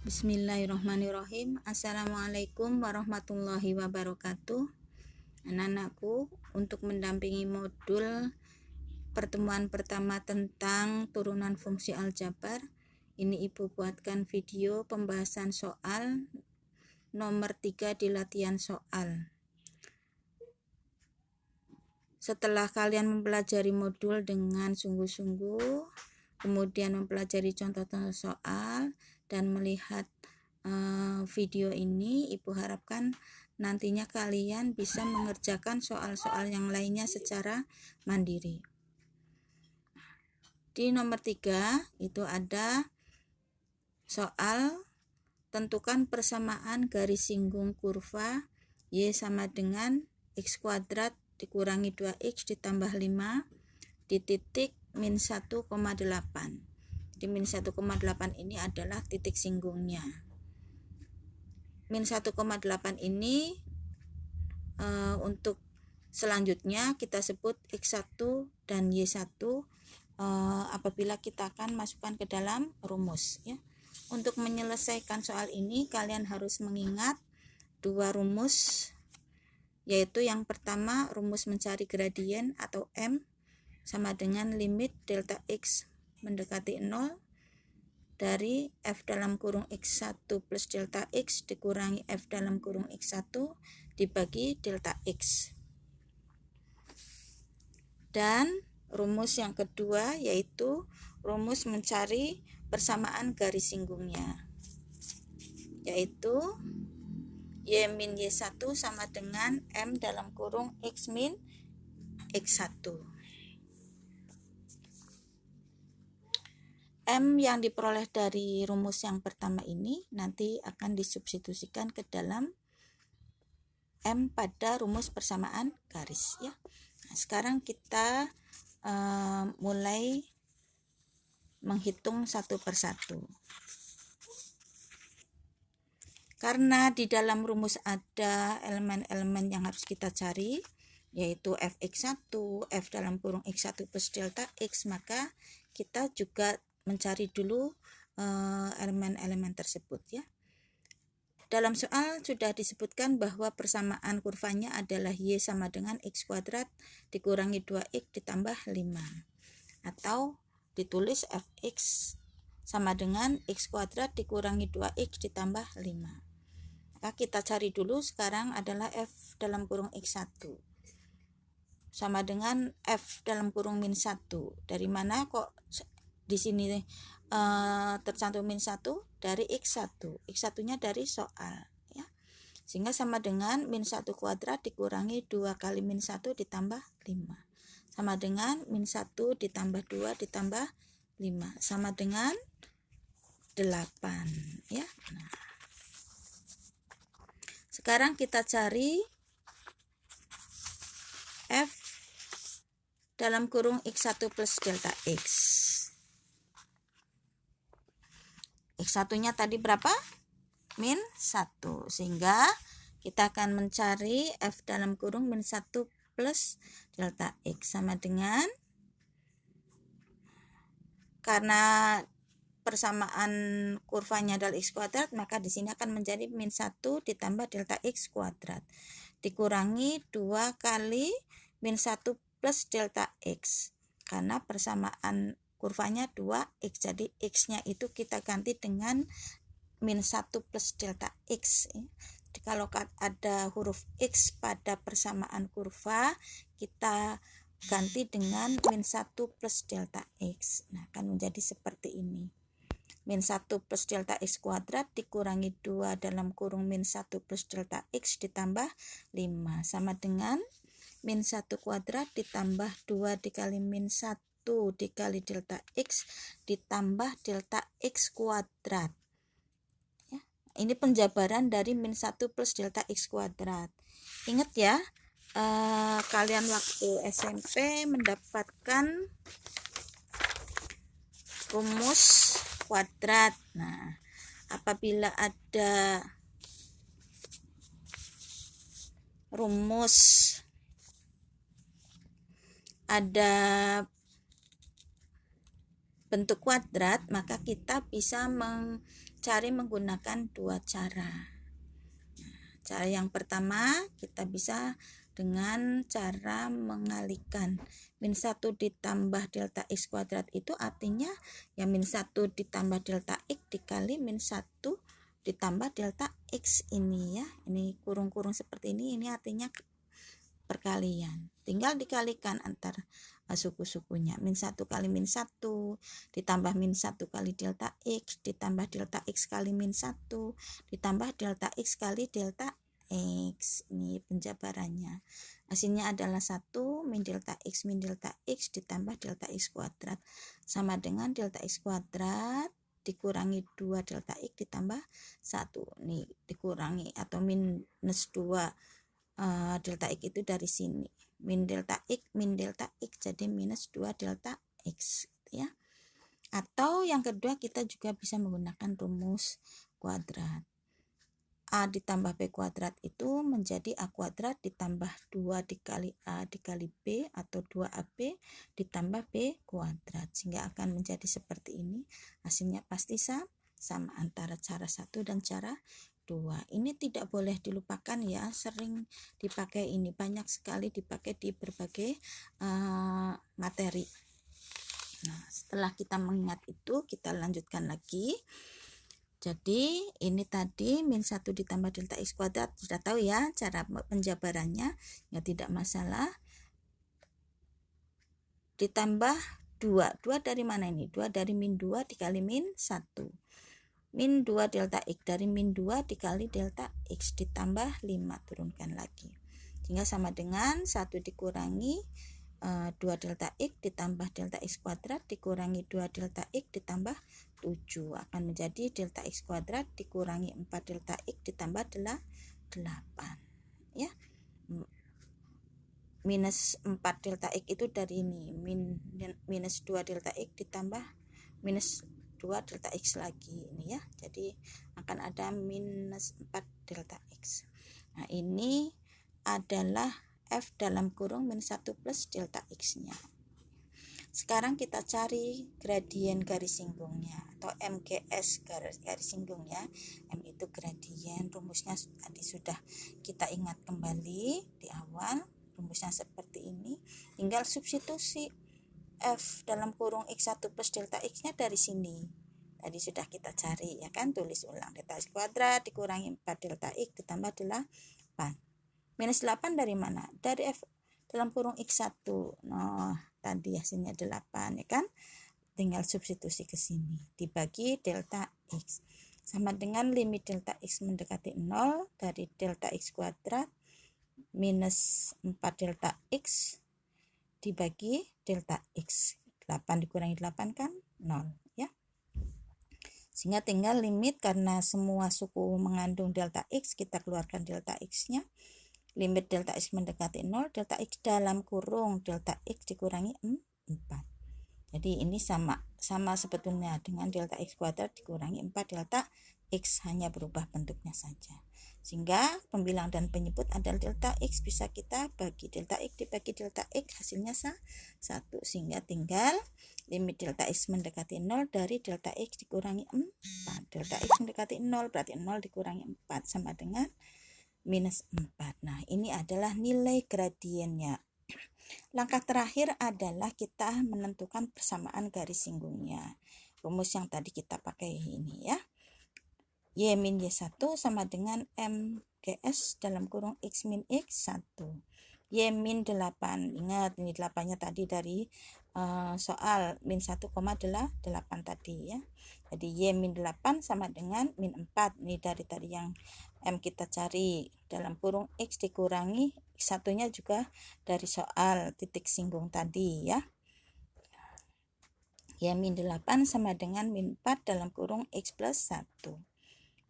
Bismillahirrahmanirrahim. Assalamualaikum warahmatullahi wabarakatuh. Anak-anakku, untuk mendampingi modul pertemuan pertama tentang turunan fungsi aljabar, ini Ibu buatkan video pembahasan soal nomor 3 di latihan soal. Setelah kalian mempelajari modul dengan sungguh-sungguh, kemudian mempelajari contoh-contoh soal dan melihat video ini, Ibu harapkan nantinya kalian bisa mengerjakan soal-soal yang lainnya secara mandiri. Di nomor 3 itu ada soal tentukan persamaan garis singgung kurva Y sama dengan X kuadrat dikurangi 2X ditambah 5 di titik min 1,8. Di min 1,8 ini adalah titik singgungnya. Min 1,8 ini untuk selanjutnya kita sebut X1 dan Y1 apabila kita akan masukkan ke dalam rumus, ya. Untuk menyelesaikan soal ini kalian harus mengingat dua rumus, yaitu yang pertama rumus mencari gradien atau M sama dengan limit delta X mendekati 0 dari F dalam kurung X1 plus delta X dikurangi F dalam kurung X1 dibagi delta X. Dan rumus yang kedua yaitu rumus mencari persamaan garis singgungnya, yaitu Y min Y1 sama dengan M dalam kurung X min X1. M yang diperoleh dari rumus yang pertama ini nanti akan disubstitusikan ke dalam M pada rumus persamaan garis, ya. Nah, sekarang kita mulai menghitung satu persatu. Karena di dalam rumus ada elemen-elemen yang harus kita cari, yaitu Fx1, F dalam kurung X1 plus delta X, maka kita juga mencari dulu elemen-elemen tersebut, ya. Dalam soal sudah disebutkan bahwa persamaan kurvanya adalah Y sama dengan X kuadrat dikurangi 2X ditambah 5. Atau ditulis Fx sama dengan X kuadrat dikurangi 2X ditambah 5. Maka kita cari dulu sekarang adalah F dalam kurung X1 sama dengan F dalam kurung min 1. Dari mana kok di sini tercantum min 1? Dari X1. X1-nya dari soal, ya. Sehingga sama dengan min 1 kuadrat dikurangi 2 kali min 1 ditambah 5. Sama dengan min 1 ditambah 2 ditambah 5. Sama dengan 8, ya. Nah, sekarang kita cari F dalam kurung X1 plus delta X. X1-nya tadi berapa? Min 1. Sehingga kita akan mencari F dalam kurung min 1 plus delta X sama dengan, karena persamaan kurvanya adalah X kuadrat, maka di sini akan menjadi min 1 ditambah delta X kuadrat dikurangi 2 kali min 1 plus delta X, karena persamaan kurvanya 2X, jadi X-nya itu kita ganti dengan min 1 plus delta X, ya. Jadi kalau ada huruf X pada persamaan kurva, kita ganti dengan min 1 plus delta X. Nah, akan menjadi seperti ini. Min 1 plus delta X kuadrat dikurangi 2 dalam kurung min 1 plus delta X ditambah 5 sama dengan min 1 kuadrat ditambah 2 dikali min 1 dikali delta X ditambah delta X kuadrat, ya. Ini penjabaran dari min 1 plus delta X kuadrat. Ingat ya, kalian waktu SMP mendapatkan rumus kuadrat. Nah, apabila ada rumus, ada bentuk kuadrat, maka kita bisa cari menggunakan dua cara. Cara yang pertama kita bisa dengan cara mengalihkan. Min 1 ditambah delta X kuadrat itu artinya ya min 1 ditambah delta X dikali min 1 ditambah delta X ini ya. Ini kurung-kurung seperti ini artinya perkalian. Tinggal dikalikan antar suku-sukunya. Min 1 kali min 1 ditambah min 1 kali delta X ditambah delta X kali min 1 ditambah delta X kali delta X. Ini penjabarannya. Hasilnya adalah 1 min delta X ditambah delta X kuadrat sama dengan delta X kuadrat dikurangi 2 delta X ditambah 1. Nih dikurangi atau minus 2 delta X itu dari sini. Min delta X jadi minus 2 delta X gitu ya. Atau yang kedua kita juga bisa menggunakan rumus kuadrat. A ditambah B kuadrat itu menjadi A kuadrat ditambah 2 dikali A dikali B atau 2AB ditambah B kuadrat. Sehingga akan menjadi seperti ini. Hasilnya pasti sama antara cara 1 dan cara 2. Ini tidak boleh dilupakan ya, sering dipakai ini, banyak sekali dipakai di berbagai materi. Nah, setelah kita mengingat itu, kita lanjutkan lagi. Jadi ini tadi min 1 ditambah delta X kuadrat, sudah tahu ya cara penjabarannya, ya tidak masalah. Ditambah 2 dari mana ini? 2 dari min 2 dikali min 1. Min 2 delta X dari min 2 dikali delta X ditambah 5, turunkan lagi. Sehingga sama dengan 1 dikurangi 2 delta X ditambah delta X kuadrat dikurangi 2 delta X ditambah 7 akan menjadi delta X kuadrat dikurangi 4 delta X ditambah 8 ya. Minus 4 delta X itu dari ini minus 2 delta X ditambah minus 2 delta X lagi ini ya. Jadi akan ada minus 4 delta X. Nah, ini adalah F dalam kurung min 1 plus delta X nya. Sekarang kita cari gradien garis singgungnya atau MGS garis singgungnya. M itu gradien, rumusnya tadi sudah kita ingat kembali di awal. Rumusnya seperti ini, tinggal substitusi F dalam kurung X1 plus delta X nya dari sini. Tadi sudah kita cari ya kan, tulis ulang. Delta X kuadrat dikurangi 4 delta X ditambah 8. Minus 8 dari mana? Dari F dalam kurung X1. Nah, tadi hasilnya 8 ya kan? Tinggal substitusi ke sini. Dibagi delta X. Sama dengan limit delta X mendekati 0 dari delta X kuadrat minus 4 delta X dibagi delta X. 8 dikurangi 8 kan 0 ya. Sehingga tinggal limit, karena semua suku mengandung delta X, kita keluarkan delta X nya. Limit delta X mendekati 0, delta X dalam kurung delta X dikurangi 4. Jadi ini sama sebetulnya dengan delta X kuadrat dikurangi 4 delta X, hanya berubah bentuknya saja. Sehingga pembilang dan penyebut adalah delta X bisa kita bagi. Delta X dibagi delta X hasilnya 1. Sehingga tinggal limit delta X mendekati 0 dari delta X dikurangi 4. Delta X mendekati 0 berarti 0 dikurangi 4 sama dengan minus 4. Nah, ini adalah nilai gradiennya. Langkah terakhir adalah kita menentukan persamaan garis singgungnya. Rumus yang tadi kita pakai ini ya. Y min Y1 sama dengan MGS dalam kurung X min X1. Y min 8. Ingat ini 8-nya tadi dari soal min 1,8 tadi ya. Jadi Y min 8 sama dengan min 4. Ini dari tadi yang M kita cari dalam kurung X dikurangi X1 nya juga dari soal titik singgung tadi ya. Y min 8 sama dengan min 4 dalam kurung X plus 1.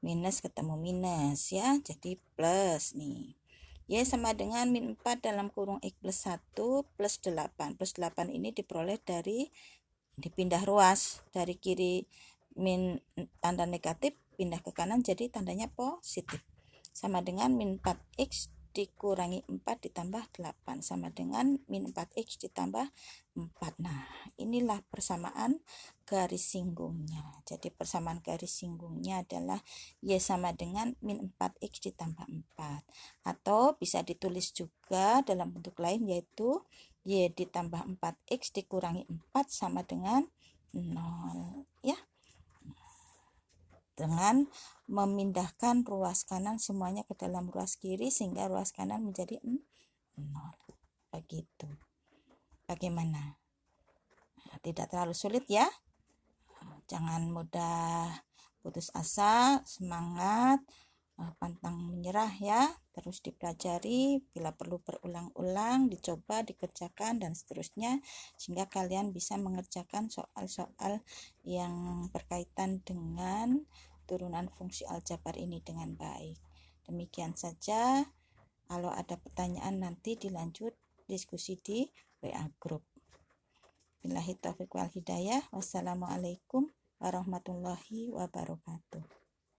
Minus ketemu minus ya, jadi plus nih. Y sama dengan min 4 dalam kurung X plus 1 plus 8. Plus 8 ini diperoleh dari dipindah ruas dari kiri min tanda negatif pindah ke kanan jadi tandanya positif. Sama dengan min 4X dikurangi 4 ditambah 8 sama dengan min 4x ditambah 4. Nah, inilah persamaan garis singgungnya. Jadi persamaan garis singgungnya adalah Y sama dengan min 4x ditambah 4. Atau bisa ditulis juga dalam bentuk lain, yaitu Y ditambah 4x dikurangi 4 sama dengan 0, ya. Dengan memindahkan ruas kanan semuanya ke dalam ruas kiri sehingga ruas kanan menjadi 0. Begitu. Bagaimana? Nah, tidak terlalu sulit ya. Jangan mudah putus asa, semangat, pantang menyerah ya. Terus dipelajari, bila perlu berulang-ulang, dicoba, dikerjakan dan seterusnya sehingga kalian bisa mengerjakan soal-soal yang berkaitan dengan turunan fungsi aljabar ini dengan baik. Demikian saja. Kalau ada pertanyaan nanti dilanjut diskusi di WA Group. Billahi taufiq wal hidayah. Wassalamualaikum warahmatullahi wabarakatuh.